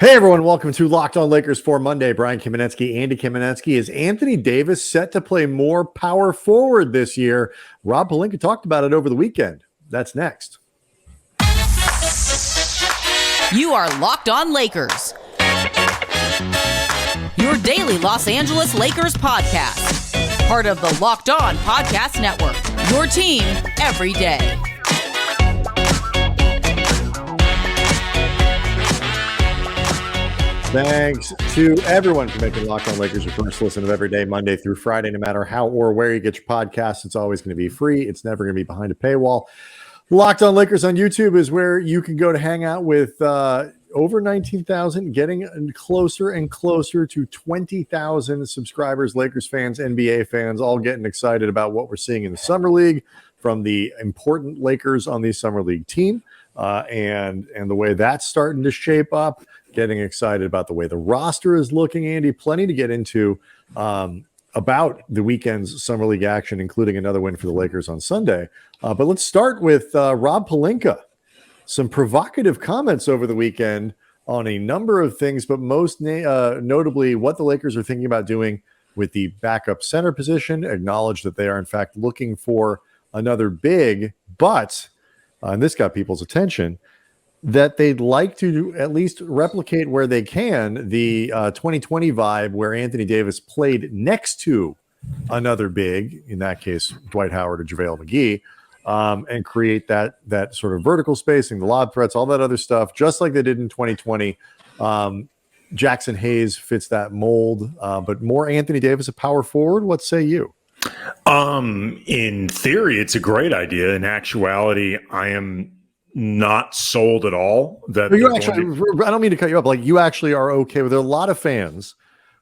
Hey everyone, welcome to Locked On Lakers for Monday. Brian Kamenetsky, Andy Kamenetsky. Is Anthony Davis set to play more power forward this year? Rob Pelinka talked about it over the weekend. That's next. You are Locked On Lakers, your daily Los Angeles Lakers podcast. Part of the Locked On Podcast Network, your team every day. Thanks to everyone for making Locked On Lakers your first listen of every day, Monday through Friday. No matter how or where you get your podcasts, it's always going to be free. It's never going to be behind a paywall. Locked On Lakers on YouTube is where you can go to hang out with over 19,000, getting closer and closer to 20,000 subscribers, Lakers fans, NBA fans, all getting excited about what we're seeing in the Summer League from the important Lakers on the Summer League team and the way that's starting to shape up. Getting excited about the way the roster is looking, Andy. Plenty to get into about the weekend's Summer League action, including another win for the Lakers on Sunday. But let's start with Rob Pelinka. Some provocative comments over the weekend on a number of things, but most notably what the Lakers are thinking about doing with the backup center position. Acknowledged that they are, in fact, looking for another big, but, and this got people's attention, that they'd like to at least replicate where they can the 2020 vibe where Anthony Davis played next to another big, in that case, Dwight Howard or JaVale McGee, and create that sort of vertical spacing, the lob threats, all that other stuff, just like they did in 2020. Jaxson Hayes fits that mold, but more Anthony Davis, a power forward. What say you? In theory, it's a great idea. In actuality, I am not sold at all. That you actually, I don't mean to cut you up. Like, you actually are okay with. There are a lot of fans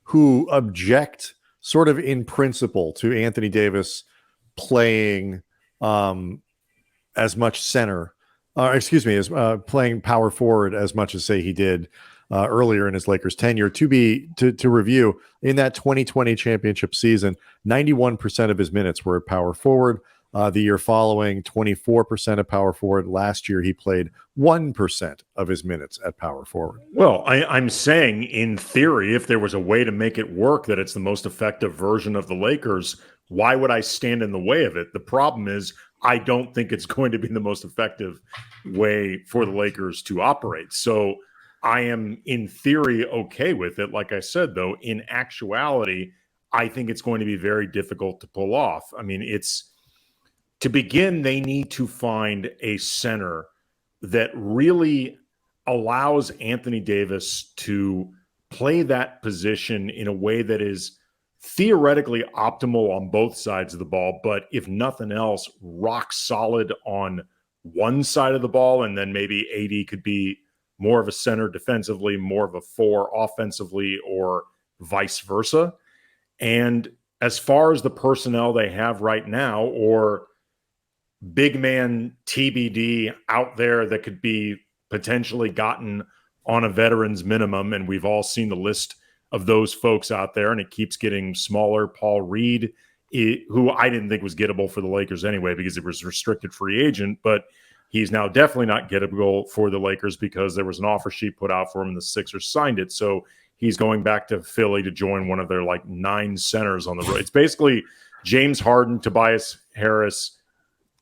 who object, sort of in principle, to Anthony Davis playing as much center, as playing power forward as much as, say, he did earlier in his Lakers tenure. To review, in that 2020 championship season, 91% of his minutes were at power forward. The year following, 24% of power forward. Last year, he played 1% of his minutes at power forward. Well, I'm saying, in theory, if there was a way to make it work, that it's the most effective version of the Lakers, why would I stand in the way of it? The problem is, I don't think it's going to be the most effective way for the Lakers to operate. So I am, in theory, okay with it. Like I said, though, in actuality, I think it's going to be very difficult to pull off. I mean, to begin, they need to find a center that really allows Anthony Davis to play that position in a way that is theoretically optimal on both sides of the ball, but if nothing else, rock solid on one side of the ball, and then maybe AD could be more of a center defensively, more of a four offensively, or vice versa. And as far as the personnel they have right now, or big man TBD out there that could be potentially gotten on a veteran's minimum, and we've all seen the list of those folks out there, and it keeps getting smaller. Paul Reed, who I didn't think was gettable for the Lakers anyway because it was restricted free agent, but he's now definitely not gettable for the Lakers because there was an offer sheet put out for him and the Sixers signed it. So he's going back to Philly to join one of their 9 centers on the road. It's basically James Harden, Tobias Harris,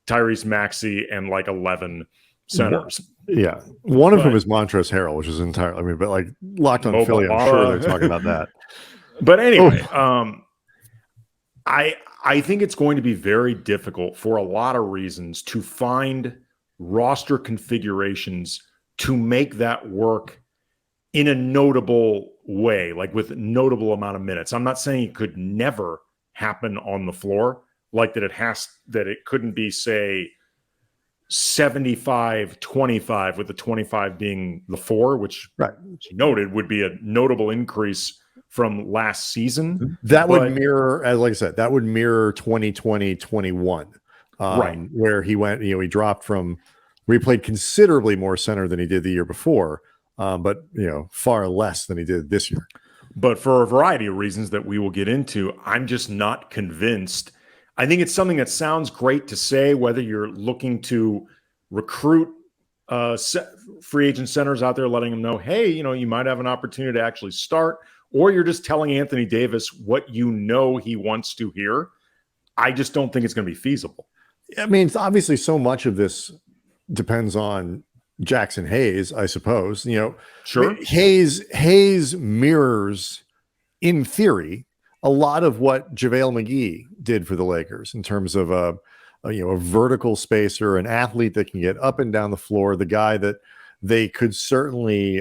Tyrese Maxey, and 11 centers. Yeah. One of them is Montrezl Harrell, which is entirely, but Locked on Philly, I'm sure they're talking about that. But anyway, I think it's going to be very difficult for a lot of reasons to find roster configurations to make that work in a notable way, with a notable amount of minutes. I'm not saying it could never happen on the floor, that it couldn't be, say, 75-25, with the 25 being the 4, which you noted would be a notable increase from last season. That would mirror, as like I said, that would mirror 2020-21, where he went, he dropped from, where he played considerably more center than he did the year before, but far less than he did this year. But for a variety of reasons that we will get into, I'm just not convinced. I think it's something that sounds great to say, whether you're looking to recruit free agent centers out there letting them know, hey, you might have an opportunity to actually start, or you're just telling Anthony Davis what he wants to hear. I just don't think it's going to be feasible. I mean, it's obviously so much of this depends on Jaxson Hayes, I suppose. Sure. Hayes mirrors, in theory, a lot of what JaVale McGee did for the Lakers in terms of a vertical spacer, an athlete that can get up and down the floor, the guy that they could certainly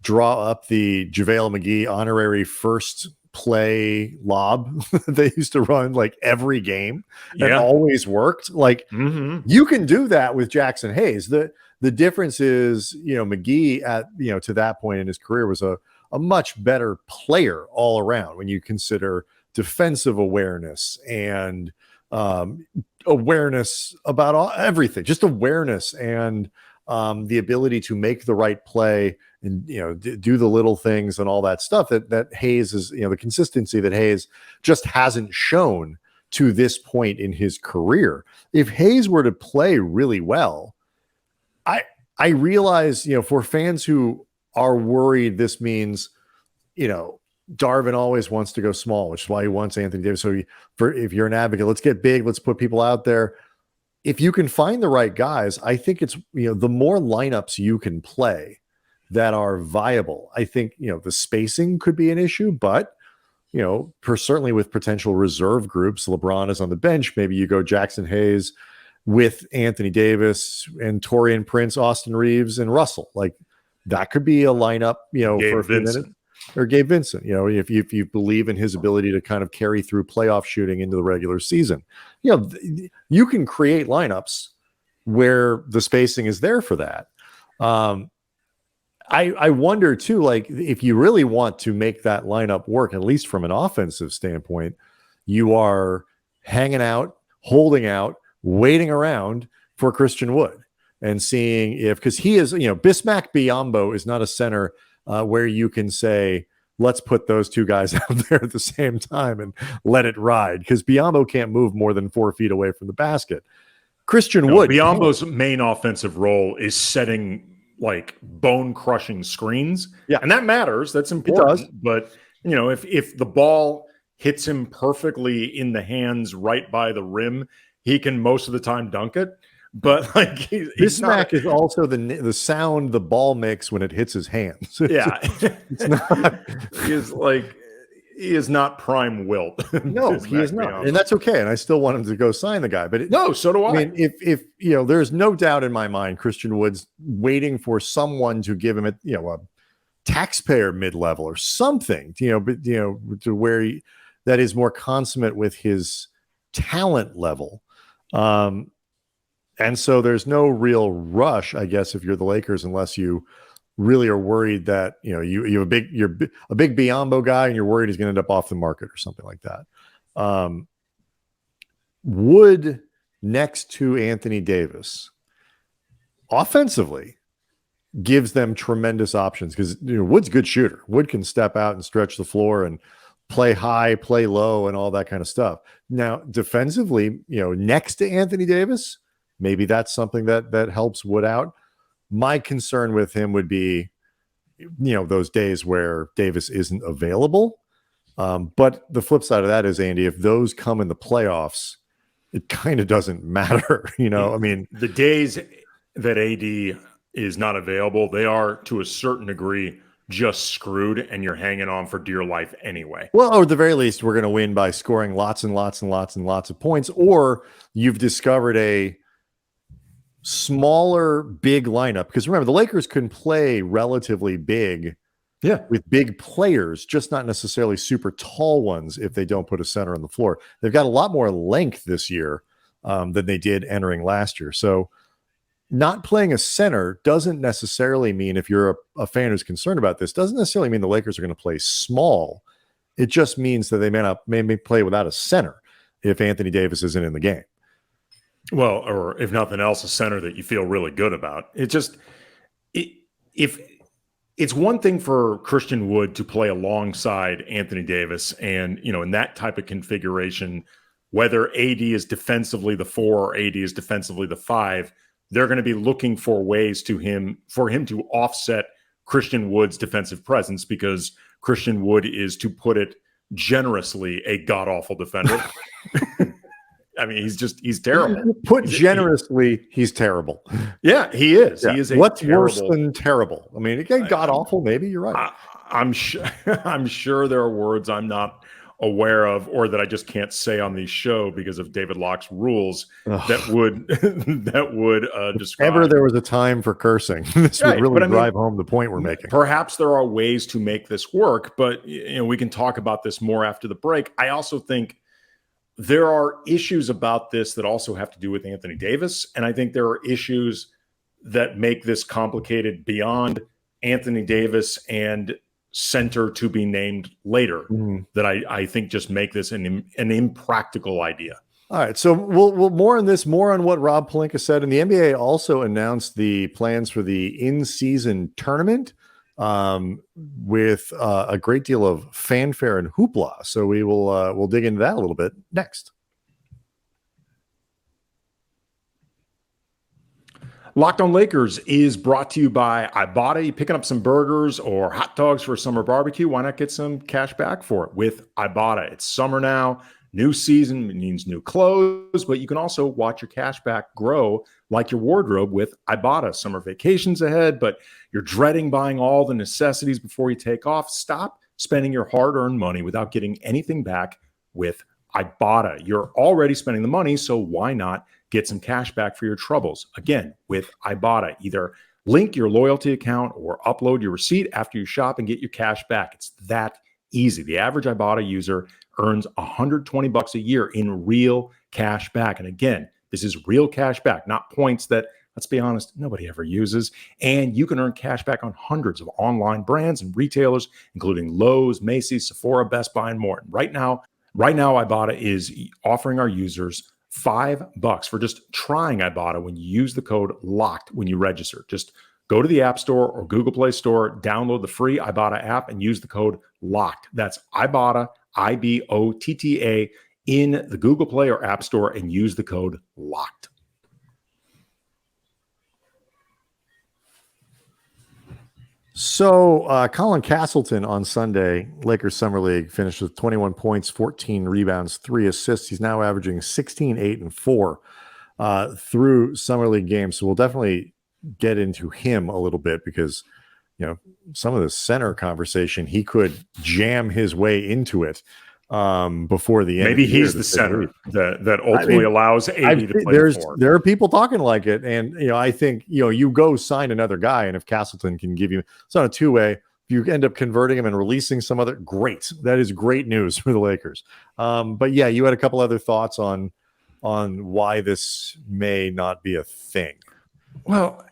draw up the JaVale McGee honorary first play lob they used to run like every game and always worked. Like you can do that with Jaxson Hayes. The difference is, McGee at, to that point in his career was a much better player all around when you consider defensive awareness and awareness about everything, just awareness and the ability to make the right play and do the little things and all that stuff that Hayes is, the consistency that Hayes just hasn't shown to this point in his career. If Hayes were to play really well, I realize, for fans who are worried, this means, Darvin always wants to go small, which is why he wants Anthony Davis. So if you're an advocate, let's get big, let's put people out there. If you can find the right guys, I think it's, the more lineups you can play that are viable. I think, the spacing could be an issue, but, certainly with potential reserve groups, LeBron is on the bench. Maybe you go Jaxson Hayes with Anthony Davis and Taurean Prince, Austin Reeves, and Russell. Like that could be a lineup, for a few minutes. Or Gabe Vincent, if you believe in his ability to kind of carry through playoff shooting into the regular season, you can create lineups where the spacing is there for that. I wonder too, like if you really want to make that lineup work, at least from an offensive standpoint, you are hanging out, holding out, waiting around for Christian Wood and seeing because he is, Bismack Biyombo is not a center where you can say, let's put those two guys out there at the same time and let it ride, because Biyombo can't move more than 4 feet away from the basket. Christian Wood. Biyombo's main offensive role is setting like bone-crushing screens. Yeah. And that matters. That's important. It does. But, if the ball hits him perfectly in the hands right by the rim, he can most of the time dunk it. But like Bismack is also the sound the ball makes when it hits his hands. It's not. He is not prime wilt. No, he is not, and that's okay. And I still want him to go sign the guy. But so do I. I mean, if there's no doubt in my mind, Christian Wood's waiting for someone to give him a taxpayer mid-level or something. To where that is more consummate with his talent level. And so there's no real rush, I guess, if you're the Lakers, unless you really are worried that, you're a big Biyombo guy and you're worried he's going to end up off the market or something like that. Wood next to Anthony Davis offensively gives them tremendous options because Wood's a good shooter. Wood can step out and stretch the floor and play high, play low, and all that kind of stuff. Now, defensively, next to Anthony Davis, maybe that's something that helps Wood out. My concern with him would be, those days where Davis isn't available. But the flip side of that is, Andy, if those come in the playoffs, it kind of doesn't matter. I mean, the days that AD is not available, they are to a certain degree just screwed, and you're hanging on for dear life anyway. Well, or at the very least, we're going to win by scoring lots and lots and lots and lots of points, or you've discovered a smaller big lineup, because remember the Lakers can play relatively big with big players, just not necessarily super tall ones if they don't put a center on the floor. They've got a lot more length this year than they did entering last year. So not playing a center doesn't necessarily mean, if you're a fan who's concerned about this, doesn't necessarily mean the Lakers are going to play small. It just means that they may play without a center if Anthony Davis isn't in the game. Well, or if nothing else, a center that you feel really good about. If it's one thing for Christian Wood to play alongside Anthony Davis, and in that type of configuration, whether AD is defensively the 4 or AD is defensively the 5, they're going to be looking for ways for him to offset Christian Wood's defensive presence, because Christian Wood is, to put it generously, a god-awful defender. I mean, he's terrible. He's terrible. Yeah, he is. Yeah. He is What's worse than terrible? I mean, again, god-awful, maybe you're right. I'm sure there are words I'm not aware of, or that I just can't say on the show because of David Locke's rules that would describe. Ever there was a time for cursing. This would really drive home the point we're making. Perhaps there are ways to make this work, but we can talk about this more after the break. I also think there are issues about this that also have to do with Anthony Davis, and I think there are issues that make this complicated beyond Anthony Davis and center to be named later, that I think just make this an impractical idea. All right, so we'll more on what Rob Pelinka said. And the NBA also announced the plans for the in-season tournament with a great deal of fanfare and hoopla. So we'll dig into that a little bit next. Locked On Lakers is brought to you by Ibotta. You picking up some burgers or hot dogs for a summer barbecue? Why not get some cash back for it with Ibotta? It's summer now. New season means new clothes, but you can also watch your cash back grow like your wardrobe with Ibotta. Summer vacations ahead, but you're dreading buying all the necessities before you take off. Stop spending your hard-earned money without getting anything back with Ibotta. You're already spending the money, so why not get some cash back for your troubles? Again, with Ibotta, either link your loyalty account or upload your receipt after you shop and get your cash back. It's that easy. The average Ibotta user earns $120 a year in real cash back. And again, this is real cash back, not points that, let's be honest, nobody ever uses. And you can earn cash back on hundreds of online brands and retailers, including Lowe's, Macy's, Sephora, Best Buy, and more. And right now, Ibotta is offering our users $5 for just trying Ibotta when you use the code LOCKED when you register. Just go to the App Store or Google Play Store, download the free Ibotta app, and use the code LOCKED. That's Ibotta, IBOTTA, in the Google Play or App Store, and use the code LOCKED. So Colin Castleton on Sunday, Lakers Summer League, finished with 21 points, 14 rebounds, 3 assists. He's now averaging 16, 8, and 4 through Summer League games. So we'll definitely get into him a little bit because, some of the center conversation, he could jam his way into it before the end. Maybe he's the center that ultimately allows AD to play the four. There are people talking like it, and I think you go sign another guy, and if Castleton can give you, it's not a two-way. If you end up converting him and releasing some other, great. That is great news for the Lakers. But yeah, you had a couple other thoughts on why this may not be a thing. Well,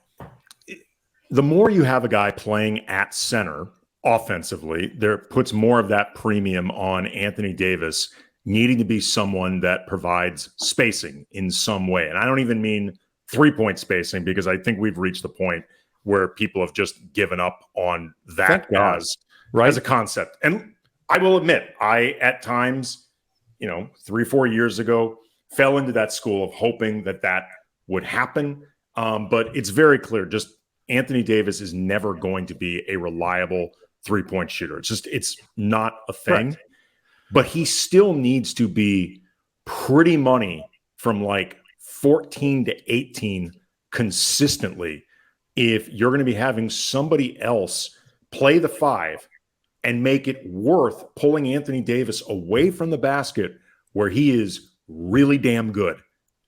the more you have a guy playing at center offensively, there puts more of that premium on Anthony Davis needing to be someone that provides spacing in some way. And I don't even mean 3-point spacing, because I think we've reached the point where people have just given up on that as a concept. And I will admit, I, at times, 3-4 years ago, fell into that school of hoping that would happen. But it's very clear, just Anthony Davis is never going to be a reliable 3-point shooter. It's not a thing. Right. But he still needs to be pretty money from like 14 to 18 consistently if you're going to be having somebody else play the 5 and make it worth pulling Anthony Davis away from the basket where he is really damn good.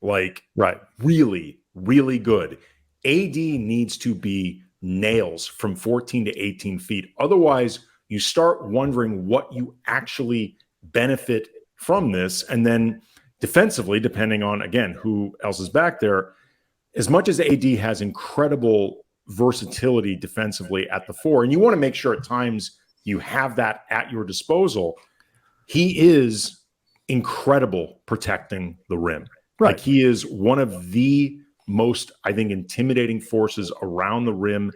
Really, really good. AD needs to be nails from 14 to 18 feet. Otherwise, you start wondering what you actually benefit from this. And then defensively, depending on, again, who else is back there, as much as AD has incredible versatility defensively at the 4, and you want to make sure at times you have that at your disposal, he is incredible protecting the rim. Right. He is one of the most, I think, intimidating forces around the rim,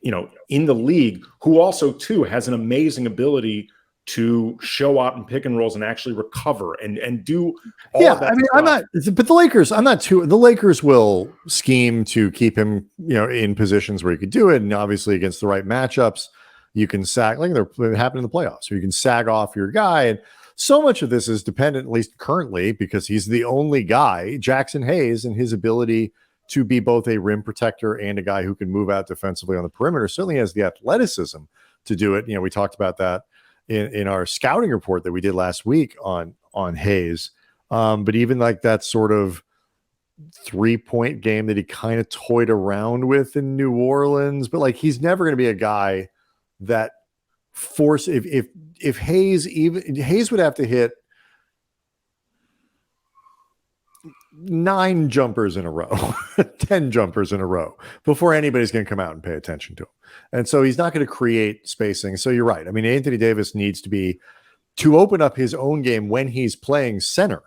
in the league, who also, too, has an amazing ability to show out in pick and rolls and actually recover and do all of that. I mean, stuff. but the Lakers will scheme to keep him, in positions where he could do it. And obviously against the right matchups, you can sag, like they're happening in the playoffs, or you can sag off your guy. And so much of this is dependent, at least currently, because he's the only guy, Jaxson Hayes, and his ability to be both a rim protector and a guy who can move out defensively on the perimeter. Certainly has the athleticism to do it. We talked about that in our scouting report that we did last week on Hayes. But even like that sort of 3-point game that he kind of toyed around with in New Orleans, but like he's never going to be a guy that if Hayes would have to hit 9 jumpers in a row, 10 jumpers in a row before anybody's going to come out and pay attention to him. And so he's not going to create spacing. So you're right. I mean, Anthony Davis needs to open up his own game when he's playing center,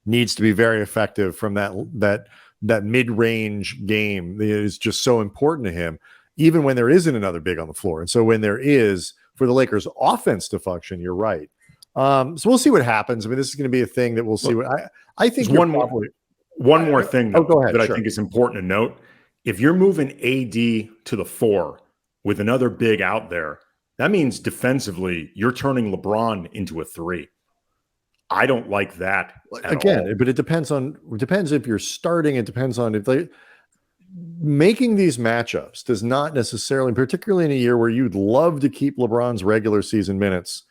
needs to be very effective from that mid-range game that is just so important to him, even when there isn't another big on the floor. And so when there is, for the Lakers offense to function, you're right. So we'll see what happens. I mean, this is going to be a thing that we'll see. I think one more thing though, go ahead, that sure. I think is important to note. If you're moving AD to the 4 with another big out there, that means defensively you're turning LeBron into a 3. I don't like that again, but it depends if you're starting. It depends on if making these matchups does not necessarily, particularly in a year where you'd love to keep LeBron's regular season minutes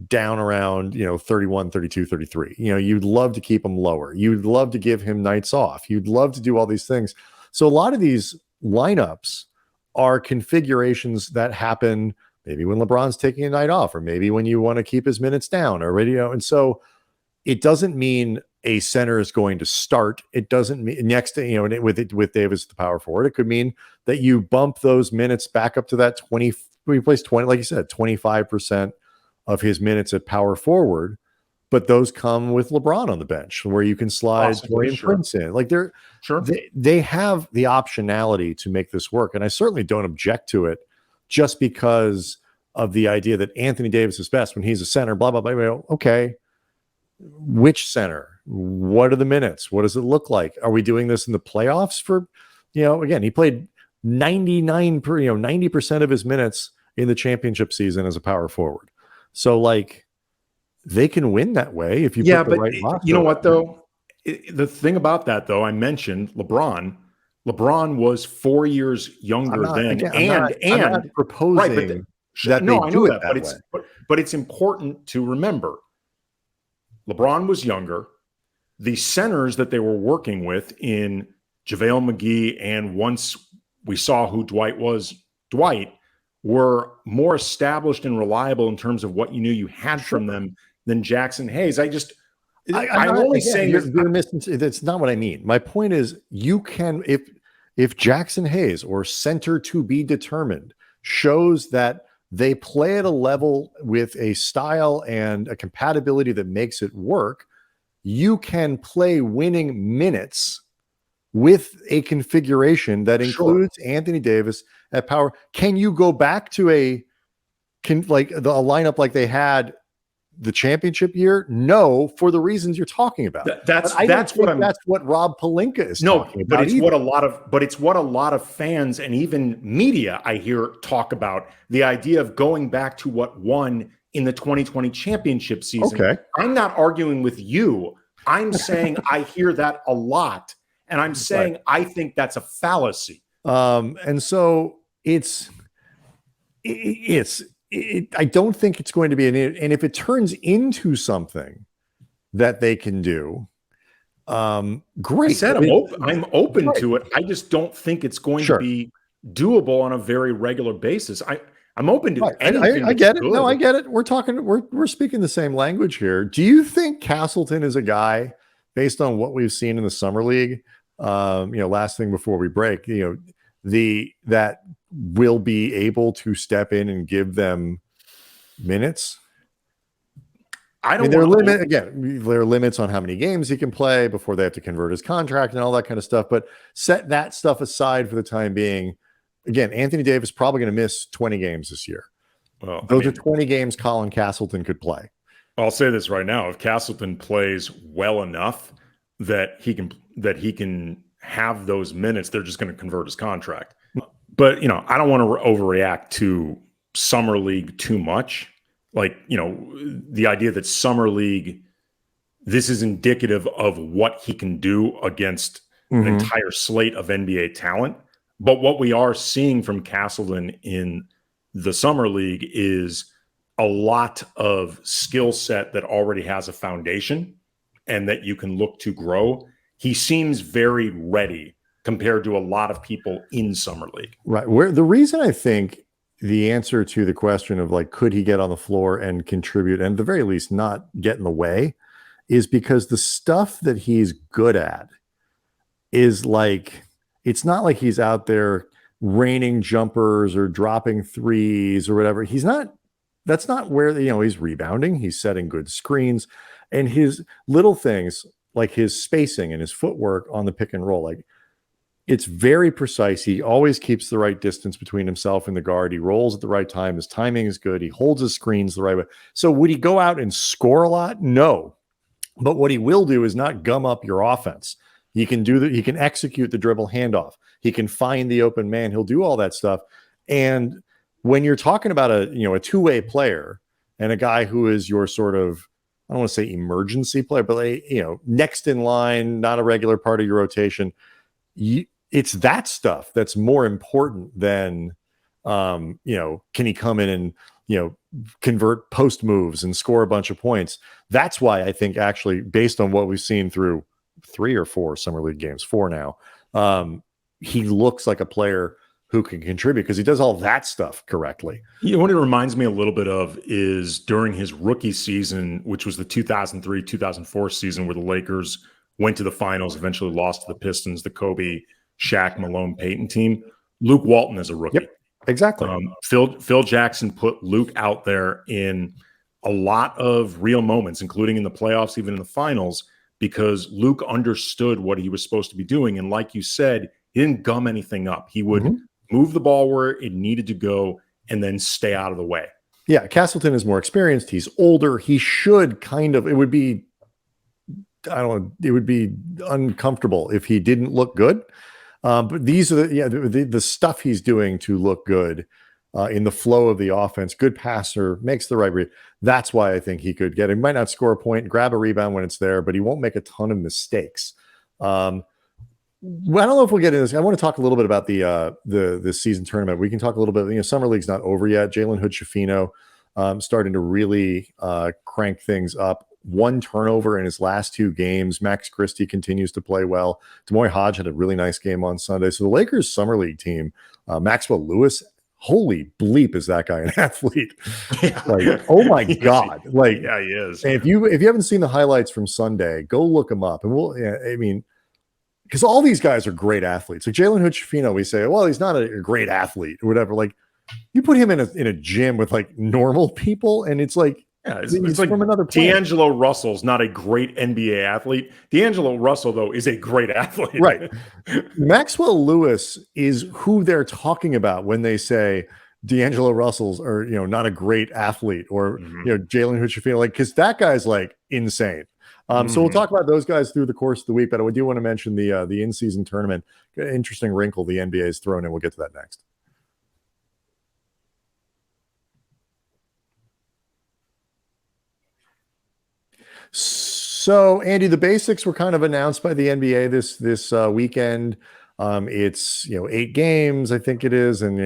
down around 31, 32, 33. You'd love to keep him lower. You'd love to give him nights off. You'd love to do all these things. So a lot of these lineups are configurations that happen maybe when LeBron's taking a night off, or maybe when you want to keep his minutes down, or and so it doesn't mean a center is going to start. It doesn't mean next to, with Davis at the power forward, it could mean that you bump those minutes back up to that 20, he plays 20, like you said, 25% of his minutes at power forward, but those come with LeBron on the bench where you can slide Dorian Prince in. Like they have the optionality to make this work. And I certainly don't object to it just because of the idea that Anthony Davis is best when he's a center, blah, blah, blah. Okay. Which center? What are the minutes? What does it look like? Are we doing this in the playoffs for, again, he played 90% of his minutes in the championship season as a power forward. So like they can win that way if you put the right roster. You know what though? The thing about that though, I mentioned LeBron. LeBron was 4 years younger I'm not proposing but it's important to remember LeBron was younger. The centers that they were working with in JaVale McGee, and once we saw who Dwight was, were more established and reliable in terms of what you knew you had from them than Jaxson Hayes. I'm only saying you're missing. That's not what I mean. My point is, you can, if Jaxson Hayes or center to be determined shows that they play at a level with a style and a compatibility that makes it work, you can play winning minutes with a configuration that includes Anthony Davis at power. Can you go back to a lineup like they had the championship year? No, for the reasons you're talking about. That's what Rob Pelinka is talking about. But it's what a lot of fans and even media I hear talk about, the idea of going back to what won in the 2020 championship season. Okay. I'm not arguing with you. I'm saying I hear that a lot, and I'm saying I think that's a fallacy. And so I don't think it's going to be and if it turns into something that they can do, great. I said I'm open to it. I just don't think it's going to be doable on a very regular basis. I'm open to anything. I get it. Good. No, I get it. We're speaking the same language here. Do you think Castleton is a guy, based on what we've seen in the summer league? Last thing before we break, that will be able to step in and give them minutes? There are limits on how many games he can play before they have to convert his contract and all that kind of stuff. But set that stuff aside for the time being. Again, Anthony Davis probably going to miss 20 games this year. Well, those are 20 games Colin Castleton could play. I'll say this right now: if Castleton plays well enough that he can have those minutes, they're just going to convert his contract. But I don't want to overreact to summer league too much. Like, the idea that summer league, this is indicative of what he can do against an entire slate of NBA talent. But what we are seeing from Castleton in the summer league is a lot of skill set that already has a foundation and that you can look to grow. He seems very ready compared to a lot of people in summer league. Right. Where the reason I think the answer to the question of like, could he get on the floor and contribute and at the very least not get in the way, is because the stuff that he's good at is like, it's not like he's out there raining jumpers or dropping threes or whatever. That's not where, he's rebounding. He's setting good screens, and his little things like his spacing and his footwork on the pick and roll, like it's very precise. He always keeps the right distance between himself and the guard. He rolls at the right time. His timing is good. He holds his screens the right way. So would he go out and score a lot? No. But what he will do is not gum up your offense. He can do that. He can execute the dribble handoff. He can find the open man. He'll do all that stuff. And when you're talking about a two-way player and a guy who is your sort of, I don't want to say emergency player, but next in line, not a regular part of your rotation, it's that stuff that's more important than, can he come in and, convert post moves and score a bunch of points. That's why I think actually based on what we've seen through 3 or 4 summer league games, 4 now, he looks like a player who can contribute because he does all that stuff correctly. What it reminds me a little bit of is during his rookie season, which was the 2003-2004 season where the Lakers went to the finals, eventually lost to the Pistons, the Kobe, Shaq, Malone, Payton team. Luke Walton is a rookie. Yep, exactly. Phil Jackson put Luke out there in a lot of real moments, including in the playoffs, even in the finals, because Luke understood what he was supposed to be doing. And like you said, he didn't gum anything up. He would move the ball where it needed to go and then stay out of the way. Yeah, Castleton is more experienced. He's older. He should it would be uncomfortable if he didn't look good. But these are the stuff he's doing to look good in the flow of the offense. Good passer, makes the right read. That's why I think he could get. He might not score a point, grab a rebound when it's there, but he won't make a ton of mistakes. I don't know if we'll get into this. I want to talk a little bit about the season tournament. We can talk a little bit. Summer league's not over yet. Jalen Hood-Schifino starting to really crank things up. 1 turnover in his last 2 games. Max Christie continues to play well. Demoy Hodge had a really nice game on Sunday. So the Lakers summer league team, Maxwell Lewis, holy bleep, is that guy an athlete? Yeah. Like, oh my God. Like, yeah, he is. If you haven't seen the highlights from Sunday, go look him up. And because all these guys are great athletes. Like Jalen Hood-Schifino, we say, well, he's not a great athlete or whatever. Like, you put him in a gym with like normal people, and it's like, yeah, it's like from another planet. D'Angelo Russell's not a great NBA athlete. D'Angelo Russell, though, is a great athlete. Right. Maxwell Lewis is who they're talking about when they say D'Angelo Russell's or not a great athlete or Jalen Hood-Schifino, like, because that guy's like insane. So we'll talk about those guys through the course of the week, but I do want to mention the in-season tournament. Interesting wrinkle the NBA has thrown in. We'll get to that next. So, Andy, the basics were kind of announced by the NBA this weekend. It's 8 games, I think it is, and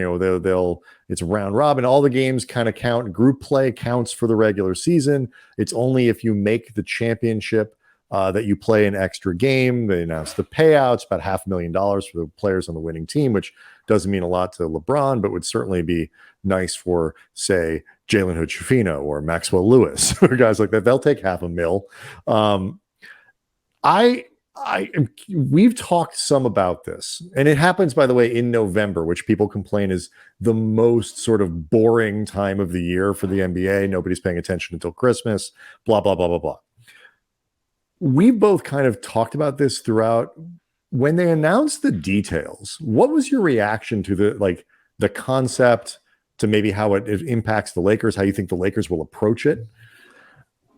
it's round robin. All the games kind of count. Group play counts for the regular season. It's only if you make the championship that you play an extra game. They announced the payouts, about $500,000 for the players on the winning team, which doesn't mean a lot to LeBron, but would certainly be nice for, say, Jalen Hood-Schifino or Maxwell Lewis or guys like that. They'll take $500,000. We've talked some about this, and it happens, by the way, in November, which people complain is the most sort of boring time of the year for the NBA. Nobody's paying attention until Christmas, blah, blah, blah, blah, blah. We've both kind of talked about this throughout. When they announced the details, what was your reaction to the concept, to maybe how it impacts the Lakers, how you think the Lakers will approach it?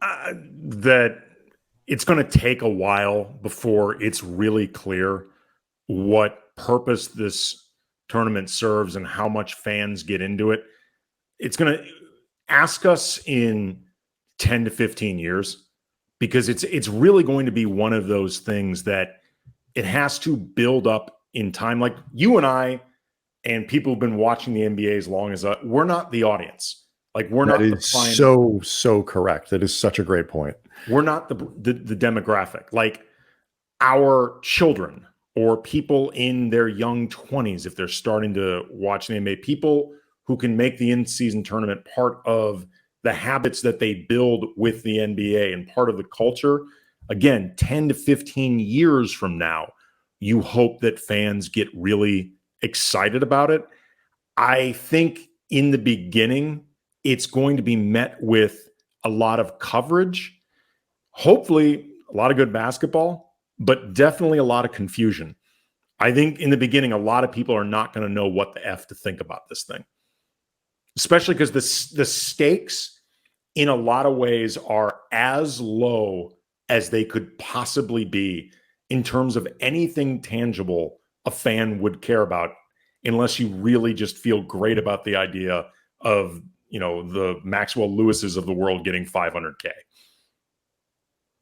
That it's going to take a while before it's really clear what purpose this tournament serves and how much fans get into it. It's going to ask us in 10 to 15 years, because it's really going to be one of those things that it has to build up in time. Like you and I and people who've been watching the NBA as long as we're not the audience. Like we're not the prime. So correct. That is such a great point. We're not the demographic. Like our children or people in their young 20s, if they're starting to watch the NBA, people who can make the in-season tournament part of the habits that they build with the NBA and part of the culture. Again, 10 to 15 years from now, you hope that fans get really excited about it. I think in the beginning, it's going to be met with a lot of coverage, hopefully a lot of good basketball, but definitely a lot of confusion. I think in the beginning, a lot of people are not going to know what the F to think about this thing, especially because the stakes in a lot of ways are as low as they could possibly be in terms of anything tangible a fan would care about, unless you really just feel great about the idea of, the Maxwell Lewises of the world getting $500K.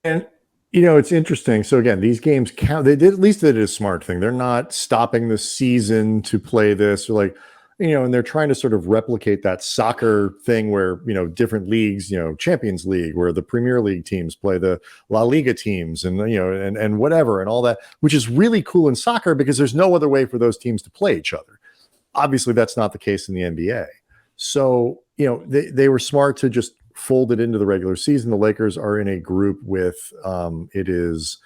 And, it's interesting. So again, these games count. They did, at least they did a smart thing. They're not stopping the season to play this, or like, and they're trying to sort of replicate that soccer thing where, different leagues, Champions League, where the Premier League teams play the La Liga teams and, and whatever, and all that, which is really cool in soccer because there's no other way for those teams to play each other. Obviously, that's not the case in the NBA. So, they were smart to just fold it into the regular season. The Lakers are in a group with, it is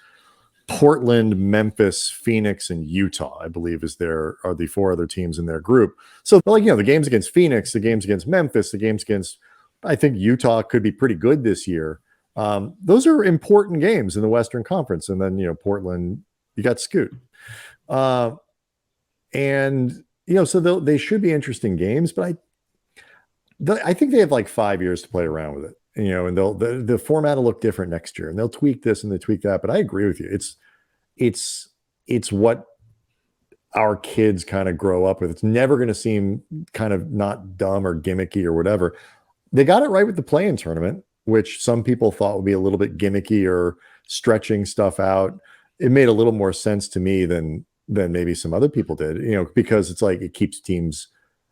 Portland, Memphis, Phoenix, and Utah, I believe, are the four other teams in their group. So, the games against Phoenix, the games against Memphis, the games against, I think Utah could be pretty good this year. Those are important games in the Western Conference. And then, Portland, you got Scoot. And, so they should be interesting games, but I think they have like 5 years to play around with it. And the format will look different next year, and they'll tweak this and they tweak that. But I agree with you. It's what our kids kind of grow up with. It's never going to seem kind of not dumb or gimmicky or whatever. They got it right with the play-in tournament, which some people thought would be a little bit gimmicky or stretching stuff out. It made a little more sense to me than maybe some other people did, because it's like it keeps teams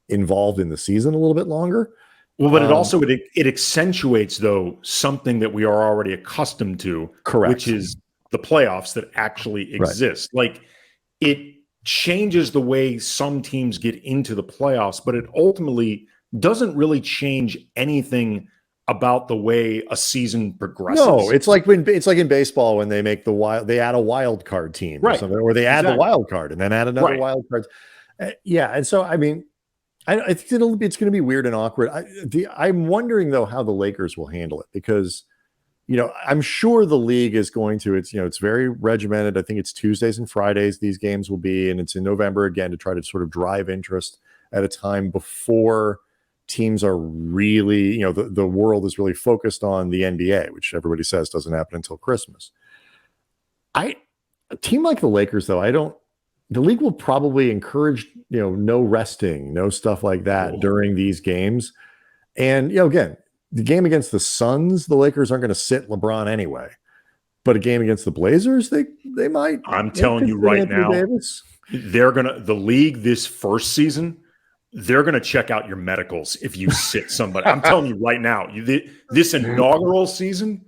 involved in the season a little bit longer. Well, but it also it accentuates, though, something that we are already accustomed to, correct, which is the playoffs that actually exist. Right. Like it changes the way some teams get into the playoffs, but it ultimately doesn't really change anything about the way a season progresses. No, it's like in baseball when they make they add a wild card team, right, or something, or they add the wild card and then add another wild card. And so I mean, I think it's going to be weird and awkward. I'm wondering though how the Lakers will handle it, because I'm sure the league is going to. It's very regimented. I think it's Tuesdays and Fridays these games will be, and it's in November again to try to sort of drive interest at a time before teams are really, the world is really focused on the NBA, which everybody says doesn't happen until Christmas. A team like the Lakers, though, the league will probably encourage, no resting, no stuff like that during these games. And, again, the game against the Suns, the Lakers aren't going to sit LeBron anyway. But a game against the Blazers, they might. I'm telling you right now, the league this first season, they're going to check out your medicals if you sit somebody. I'm telling you right now, this inaugural season,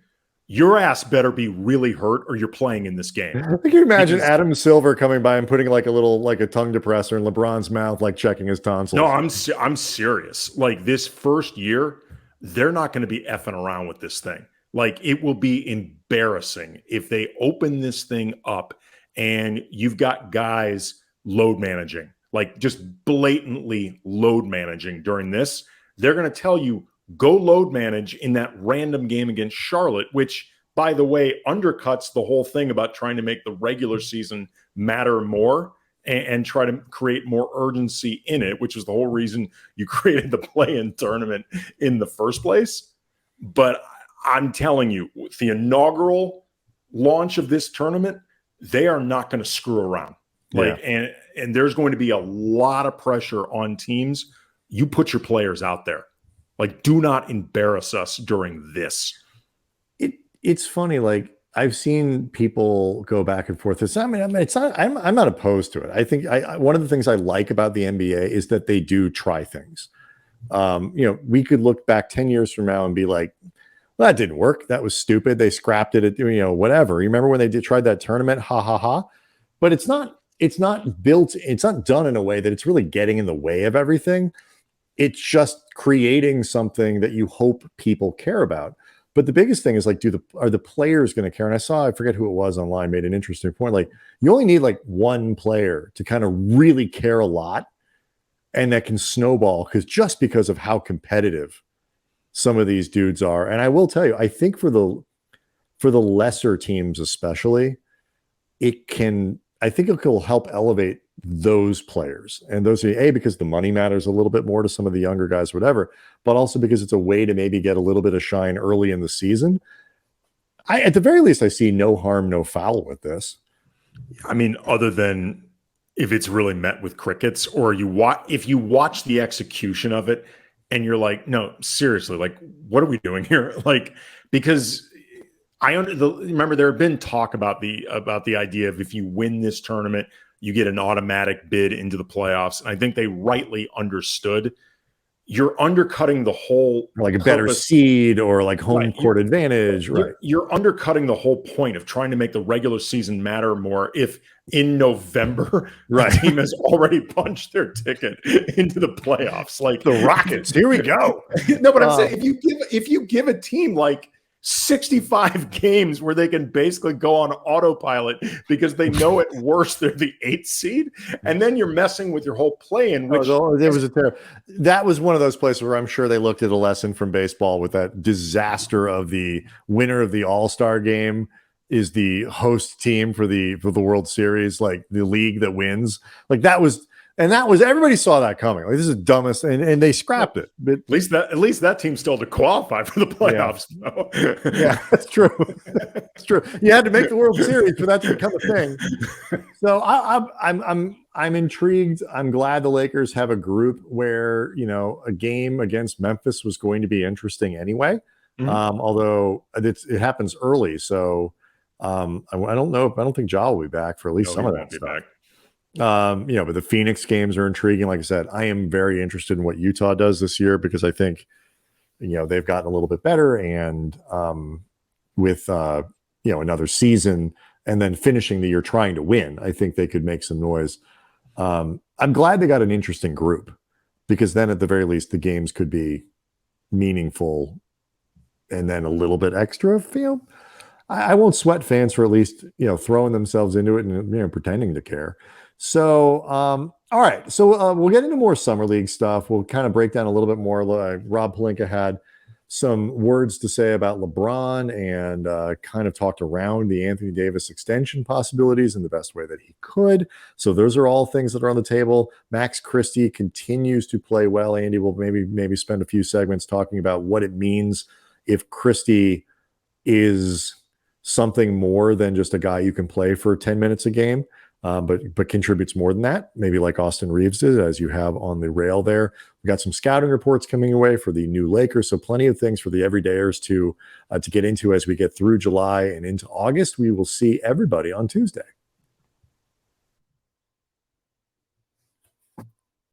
your ass better be really hurt or you're playing in this game. I can imagine Adam Silver coming by and putting like a tongue depressor in LeBron's mouth, like checking his tonsils. No, I'm serious. Like this first year, they're not going to be effing around with this thing. Like it will be embarrassing if they open this thing up and you've got guys load managing, like just blatantly load managing during this. They're going to tell you, go load manage in that random game against Charlotte, which, by the way, undercuts the whole thing about trying to make the regular season matter more, and try to create more urgency in it, which is the whole reason you created the play-in tournament in the first place. But I'm telling you, with the inaugural launch of this tournament, they are not going to screw around. And there's going to be a lot of pressure on teams. You put your players out there. Like, do not embarrass us during this. It's funny. Like, I've seen people go back and forth. It's not. I'm not opposed to it. I think one of the things I like about the NBA is that they do try things. We could look back 10 years from now and be like, well, that didn't work. That was stupid. They scrapped it. Whatever. You remember when they tried that tournament? Ha ha ha. But it's not built. It's not done in a way that it's really getting in the way of everything. It's just creating something that you hope people care about. But the biggest thing is, like, are the players going to care? And I forget who it was online, made an interesting point. Like, you only need like one player to kind of really care a lot, and that can snowball because of how competitive some of these dudes are. And I will tell you, I think for the lesser teams especially, I think it will help elevate those players. And those are, because the money matters a little bit more to some of the younger guys, whatever, but also because it's a way to maybe get a little bit of shine early in the season. At the very least, I see no harm, no foul with this. I mean, other than if it's really met with crickets, or if you watch the execution of it and you're like, no, seriously, like, what are we doing here? Like, because remember, there had been talk about the idea of, if you win this tournament, you get an automatic bid into the playoffs. And I think they rightly understood you're undercutting the whole, like a better seed or like home court advantage. Right. You're undercutting the whole point of trying to make the regular season matter more if in November the team has already punched their ticket into the playoffs. Like the Rockets. Here we go. No, but I'm saying, if you give a team like 65 games where they can basically go on autopilot because they know at worst they're the 8th seed, and then you're messing with your whole play-in. That was one of those places where I'm sure they looked at a lesson from baseball with that disaster of the winner of the All-Star game is the host team for the World Series, like the league that wins. Like that was everybody saw that coming. Like, this is the dumbest, and they scrapped it. But at least that team still had to qualify for the playoffs. Yeah, that's true. That's true. You had to make the World Series for that to become a thing. So I'm intrigued. I'm glad the Lakers have a group where, a game against Memphis was going to be interesting anyway. Mm-hmm. Although it happens early, so I don't know. I don't think Ja will be back for at least some of that stuff. Back. But the Phoenix games are intriguing. Like I said, I am very interested in what Utah does this year, because I think, they've gotten a little bit better, and with another season and then finishing the year trying to win, I think they could make some noise. I'm glad they got an interesting group, because then at the very least the games could be meaningful, and then a little bit extra. I won't sweat fans for at least throwing themselves into it and pretending to care. So, all right. So we'll get into more Summer League stuff. We'll kind of break down a little bit more. Rob Pelinka had some words to say about LeBron, and kind of talked around the Anthony Davis extension possibilities in the best way that he could. So those are all things that are on the table. Max Christie continues to play well. Andy will maybe spend a few segments talking about what it means if Christie is something more than just a guy you can play for 10 minutes a game. But contributes more than that, maybe like Austin Reeves did, as you have on the rail there. We got some scouting reports coming away for the new Lakers, so plenty of things for the everydayers to get into as we get through July and into August. We will see everybody on Tuesday.